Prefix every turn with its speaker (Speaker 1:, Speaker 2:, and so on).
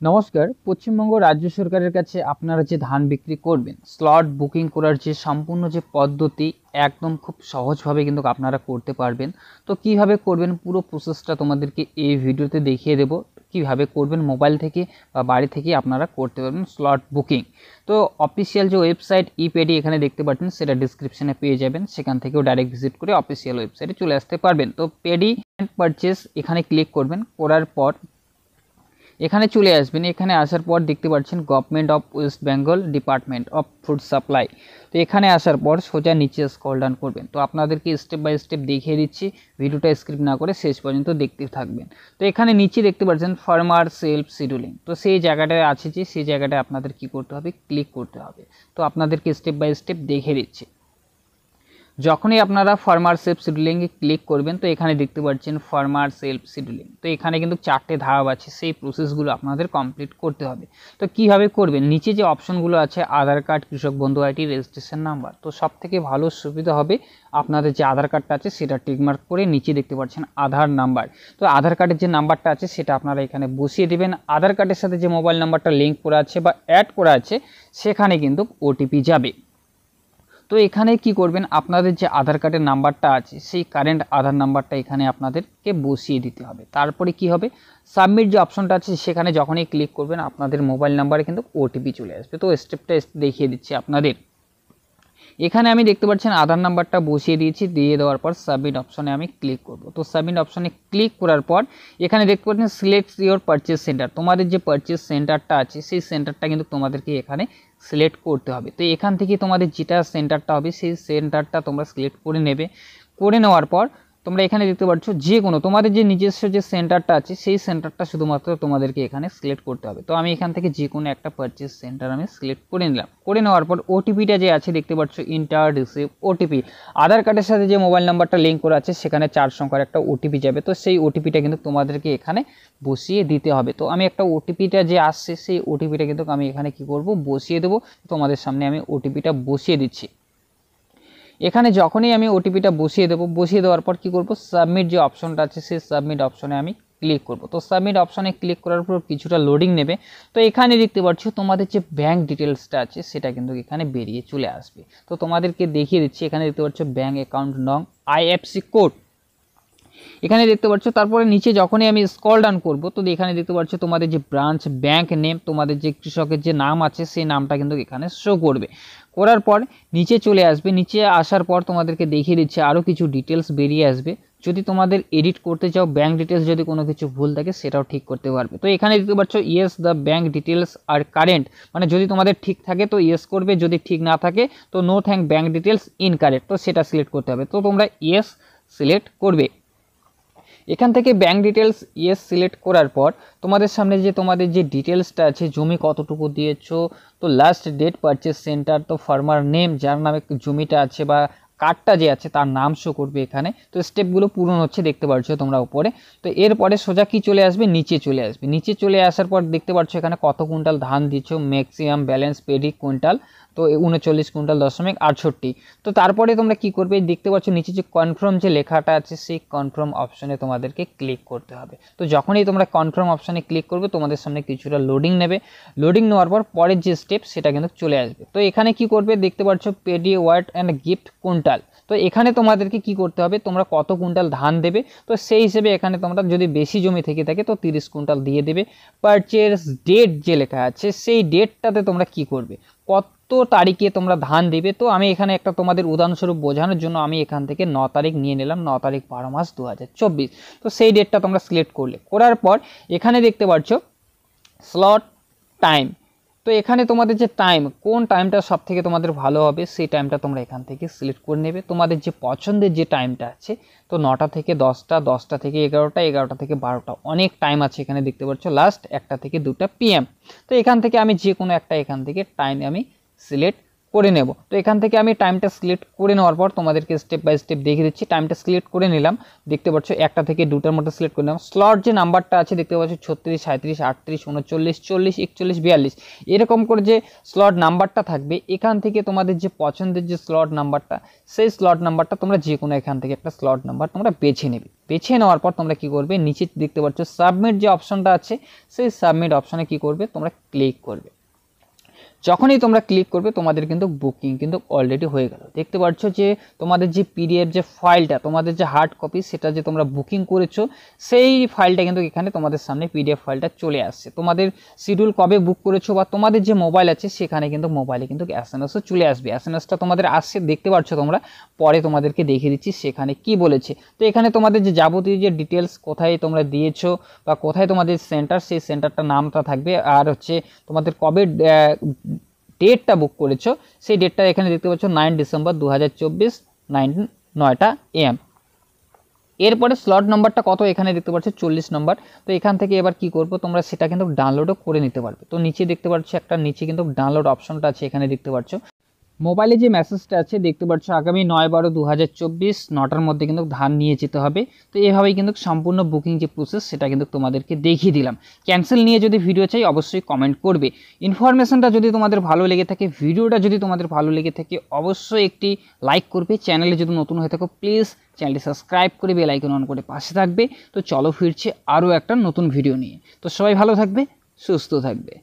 Speaker 1: নমস্কার। পশ্চিমবঙ্গ রাজ্য সরকারের কাছে আপনারা যে ধান বিক্রি করবেন, স্লট বুকিং করার যে সম্পূর্ণ যে পদ্ধতি একদম খুব সহজভাবে কিন্তু আপনারা করতে পারবেন। তো কিভাবে করবেন পুরো প্রসেসটা তোমাদেরকে এই ভিডিওতে দেখিয়ে দেব। কিভাবে করবেন মোবাইল থেকে বা বাড়ি থেকে আপনারা করতে পারবেন স্লট বুকিং। তো অফিসিয়াল যে ওয়েবসাইট ইপেডি এখানে দেখতে পাচ্ছেন, সেটা ডিসক্রিপশনে পেয়ে যাবেন, সেখান থেকেও ডাইরেক্ট ভিজিট করে অফিসিয়াল ওয়েবসাইটে চলে আসতে পারবেন। তো পেডি অ্যান্ড পারচেস এখানে ক্লিক করবেন, করার পর এখানে চলে আসবেন। এখানে আসার পর দেখতে পাচ্ছেন government of West Bengal department of food supply. তো এখানে আসার পর সোজা নিচে স্ক্রল ডাউন করবেন। তো আপনাদেরকে স্টেপ বাই স্টেপ দেখিয়ে দিচ্ছি, ভিডিওটা স্কিপ না করে শেষ পর্যন্ত দেখতে থাকবেন। তো এখানে নিচে দেখতে পাচ্ছেন ফার্মার সেলফ শিডিউলিং। তো সেই জায়গাটায় আছে, যে সেই জায়গাটায় আপনাদের কি করতে হবে, ক্লিক করতে হবে। তো আপনাদেরকে স্টেপ বাই স্টেপ দেখিয়ে দিচ্ছি। যখনই আপনারা ফার্মার সেলফ শিডিউলিংয়ে ক্লিক করবেন, তো এখানে দেখতে পাচ্ছেন ফার্মার সেলফ শিডিউলিং। তো এখানে কিন্তু 4টে ধাপ আছে, সেই প্রসেসগুলো আপনাদের কমপ্লিট করতে হবে। তো কীভাবে করবেন, নিচে যে অপশনগুলো আছে আধার কার্ড, কৃষক বন্ধু আইডি, রেজিস্ট্রেশন নাম্বার। তো সব থেকে ভালো সুবিধা হবে আপনাদের যে আধার কার্ডটা আছে সেটা টিকমার্ক করে নিচে দেখতে পাচ্ছেন আধার নাম্বার। তো আধার কার্ডের যে নাম্বারটা আছে সেটা আপনারা এখানে বসিয়ে দেবেন। আধার কার্ডের সাথে যে মোবাইল নাম্বারটা লিঙ্ক করা আছে বা অ্যাড করা আছে সেখানে কিন্তু ওটিপি যাবে। তো এখানে কি করবেন, আপনাদের যে আধার কার্ডের নাম্বারটা আছে সেই কারেন্ট আধার নাম্বারটা এখানে আপনাদেরকে বসিয়ে দিতে হবে। তারপরে কি হবে, সাবমিট যে অপশনটা আছে সেখানে যখনই ক্লিক করবেন আপনাদের মোবাইল নাম্বারে কিন্তু ওটিপি চলে আসবে। তো স্টেপটা দেখিয়ে দিচ্ছি আপনাদের। এখানে আমি দেখতে পাচ্ছেন আধার নাম্বারটা বসিয়ে দিয়েছি, দিয়ে দেওয়ার পর সাবমিট অপশনে আমি ক্লিক করব। তো সাবমিট অপশনে ক্লিক করার পর এখানে দেখতে পাচ্ছেন সিলেক্ট ইওর পারচেস সেন্টার। তোমাদের যে পারচেস সেন্টারটা আছে সেই সেন্টারটা কিন্তু তোমাদেরকে এখানে সিলেক্ট করতে হবে। তো এখান থেকে তোমাদের যেটা সেন্টারটা হবে সেই সেন্টারটা তোমরা সিলেক্ট করে নেবে। করে নেওয়ার পর তোমরা এখানে দেখতে পাচ্ছ যে কোনো তোমাদের যে নিজস্ব যে সেন্টারটা আছে সেই সেন্টারটা শুধুমাত্র তোমাদেরকে এখানে সিলেক্ট করতে হবে। তো আমি এখান থেকে যে কোনো একটা পারচেস সেন্টার আমি সিলেক্ট করে নিলাম। করে নেওয়ার পর ওটিপিটা যে আছে দেখতে পাচ্ছ ইন্টার রিসিভ ওটিপি। আধার কার্ডের সাথে যে মোবাইল নাম্বারটা লিঙ্ক করা আছে সেখানে 4 সংখ্যার একটা ওটিপি যাবে। তো সেই ওটিপিটা কিন্তু তোমাদেরকে এখানে বসিয়ে দিতে হবে। তো আমি একটা ওটিপিটা যে আসছে সেই ওটিপিটা কিন্তু আমি এখানে কি করব, বসিয়ে দেবো। তোমাদের সামনে আমি ওটিপিটা বসিয়ে দিচ্ছি। এখানে যখনই আমি ওটিপিটা বসিয়ে দেবো, বসিয়ে দেওয়ার পর কি করব, সাবমিট যে অপশনটা আছে সেই সাবমিট অপশনে আমি ক্লিক করব। তো সাবমিট অপশনে ক্লিক করার পর কিছুটা লোডিং নেবে। তো এখানে দেখতে পাচ্ছ তোমাদের যে ব্যাঙ্ক ডিটেলসটা আছে সেটা কিন্তু এখানে বেরিয়ে চলে আসবে। তো তোমাদেরকে দেখিয়ে দিচ্ছি, এখানে দেখতে পাচ্ছ ব্যাঙ্ক অ্যাকাউন্ট নং, আইএফসি কোড এখানে দেখতে পাচ্ছ। তারপরে নিচে যখনই আমি স্ক্রল ডাউন করব, তো এখানে দেখতে পাচ্ছ তোমাদের যে ব্রাঞ্চ ব্যাংক নেম, তোমাদের যে কৃষকের যে নাম আছে সেই নামটা কিন্তু এখানে শো করবে। করার পর নিচে চলে আসবে। নিচে আসার পর তোমাদেরকে দেখিয়ে দিচ্ছে আরও কিছু ডিটেলস বেরিয়ে আসবে। যদি তোমাদের এডিট করতে চাও ব্যাংক ডিটেলস, যদি কোনো কিছু ভুল থাকে সেটাও ঠিক করতে পারবে। তো এখানে দেখতে পাচ্ছ ইয়েস দ্য ব্যাংক ডিটেলস আর কারেন্ট, মানে যদি তোমাদের ঠিক থাকে তো ইয়েস করবে, যদি ঠিক না থাকে তো no thank bank details incorrect, তো সেটা সিলেক্ট করতে হবে। তো তোমরা ইয়েস সিলেক্ট করবে। এখান থেকে ব্যাঙ্ক ডিটেলস ইয়েস সিলেক্ট করার পর তোমাদের সামনে যে তোমাদের যে ডিটেলসটা আছে, জমি কতটুকু দিয়েছো, তো লাস্ট ডেট পারচেস সেন্টার, তো ফার্মার নেম যার নামে জমিটা আছে বা কার্ডটা যে আছে তার নাম শো করবে এখানে। তো স্টেপগুলো পূরণ হচ্ছে দেখতে পাচ্ছ তোমরা উপরে। তো এরপরে সোজা কি চলে আসবে, নিচে চলে আসবে। নিচে চলে আসার পর দেখতে পাচ্ছ এখানে কত কুইন্টাল ধান দিচ্ছ, ম্যাক্সিমাম ব্যালেন্স পেডি কুইন্টাল, তো 39 কুইন্টাল 68। তো তারপরে তোমরা কি করবে, দেখতে পাচ্ছ নিচে যে কনফার্ম যে লেখাটা আছে সেই কনফার্ম অপশনে তোমাদেরকে ক্লিক করতে হবে। তো যখনই তোমরা কনফার্ম অপশনে ক্লিক করবে তোমাদের সামনে কিছুটা লোডিং নেবে। লোডিং নেওয়ার পর পরের যে স্টেপ সেটা কিন্তু চলে আসবে। তো এখানে কি করবে, দেখতে পাচ্ছ paddy word and gift quintal. তো এখানে তোমাদেরকে কি করতে হবে, তোমরা কত কুইন্টাল ধান দেবে তো সেই হিসেবে এখানে তোমরা যদি বেশি জমি থেকে থাকে তো 30 কুইন্টাল দিয়ে দেবে। পারচেস ডেট যে লেখা আছে সেই ডেটটাতে তোমরা কি করবে, কত তারিখে তোমরা ধান দেবে। তো আমি এখানে একটা তোমাদের উদাহরণস্বরূপ বোঝানোর জন্য আমি এখান থেকে 9 তারিখ নিয়ে নিলাম, 9 তারিখ 12 মাস 2024। তো সেই ডেটটা তোমরা সিলেক্ট করলে, করার পর এখানে দেখতে পাচ্ছ স্লট টাইম। তো এখানে তোমাদের যে টাইম, কোন টাইমটা সব থেকে তোমাদের ভালো হবে সেই টাইমটা তোমরা এখান থেকে সিলেক্ট করে নেবে। তোমাদের যে পছন্দের যে টাইমটা আছে, তো 9টা থেকে 10টা, 10টা থেকে 11টা, 11টা থেকে 12টা, অনেক টাইম আছে এখানে দেখতে পাচ্ছ। লাস্ট 1টা থেকে 2টা PM। তো এখান থেকে আমি যে কোনো একটা এখান থেকে টাইম আমি সিলেক্ট করে নেব। তো এখান থেকে আমি টাইমটা সিলেক্ট করে নেওয়ার পর তোমাদেরকে স্টেপ বাই স্টেপ দেখিয়ে দিচ্ছি। টাইমটা সিলেক্ট করে নিলাম, দেখতে পাচ্ছ 1টা থেকে 2টার মধ্যে সিলেক্ট করে নিলাম। স্লট যে নাম্বারটা আছে দেখতে পাচ্ছ 36, 37, 38, 39, 40, 41, 42 এরকম করে যে স্লট নাম্বারটা থাকবে, এখান থেকে তোমাদের যে পছন্দের যে স্লট নাম্বারটা, সেই স্লট নাম্বারটা তোমরা যে কোনো এখান থেকে একটা স্লট নাম্বার তোমরা বেছে নেবে। বেছে নেওয়ার পর তোমরা কি করবে, নিচে দেখতে পাচ্ছ সাবমিট যে অপশনটা আছে, সেই সাবমিট অপশনে কি করবে, তোমরা ক্লিক করবে। যখনই তোমরা ক্লিক করবে তোমাদের কিন্তু বুকিং কিন্তু অলরেডি হয়ে গেল। দেখতে পাচ্ছ যে তোমাদের যে পিডিএফ যে ফাইলটা, তোমাদের যে হার্ড কপি, সেটা যে তোমরা বুকিং করেছো, সেই ফাইলটা কিন্তু এখানে তোমাদের সামনে পিডিএফ ফাইলটা চলে আসছে। তোমাদের শিডিউল কবে বুক করেছো বা তোমাদের যে মোবাইল আছে সেখানে কিন্তু মোবাইলে কিন্তু এসএমএসও চলে আসবে। এসএমএসটা তোমাদের আসছে দেখতে পাচ্ছ তোমরা, পরে তোমাদেরকে দেখিয়ে দিচ্ছি সেখানে কি বলেছে। তো এখানে তোমাদের যে যাবতীয় যে ডিটেলস, কোথায় তোমরা দিয়েছো বা কোথায় তোমাদের সেন্টার, সেই সেন্টারটার নামটা থাকবে, আর হচ্ছে তোমাদের কবে ডেটটা বুক করেছো, সেই ডেটটা এখানে দেখতে পাচ্ছ 9 ডিসেম্বর 2024, 9টা AM। এরপরে স্লট নাম্বারটা কত এখানে দেখতে পাচ্ছ 40 নম্বর। তো এখান থেকে এবার কি করব, তোমরা সেটা কিন্তু ডাউনলোডও করে নিতে পারবে। তো নিচে দেখতে পাচ্ছ একটা, নিচে কিন্তু ডাউনলোড অপশনটা আছে, এখানে দেখতে পাচ্ছ মোবাইলে যে মেসেজটা আছে দেখতে পাচ্ছ আগামী 9/12/2024 9টার মধ্যে কিন্তু ধান নিয়ে যেতে হবে। তো এভাবেই কিন্তু সম্পূর্ণ বুকিং যে প্রসেস সেটা কিন্তু তোমাদেরকে দেখিয়ে দিলাম। ক্যান্সেল নিয়ে যদি ভিডিও চাই অবশ্যই কমেন্ট করবে। ইনফরমেশনটা যদি তোমাদের ভালো লেগে থাকে, ভিডিওটা যদি তোমাদের ভালো লেগে থাকে, অবশ্যই একটি লাইক করবে। চ্যানেলে যদি নতুন হয়ে থাকো প্লিজ চ্যানেলটি সাবস্ক্রাইব করে বেল আইকন অন করে পাশে থাকবে। তো চলো ফিরছে আরও একটা নতুন ভিডিও নিয়ে। তো সবাই ভালো থাকবে, সুস্থ থাকবে।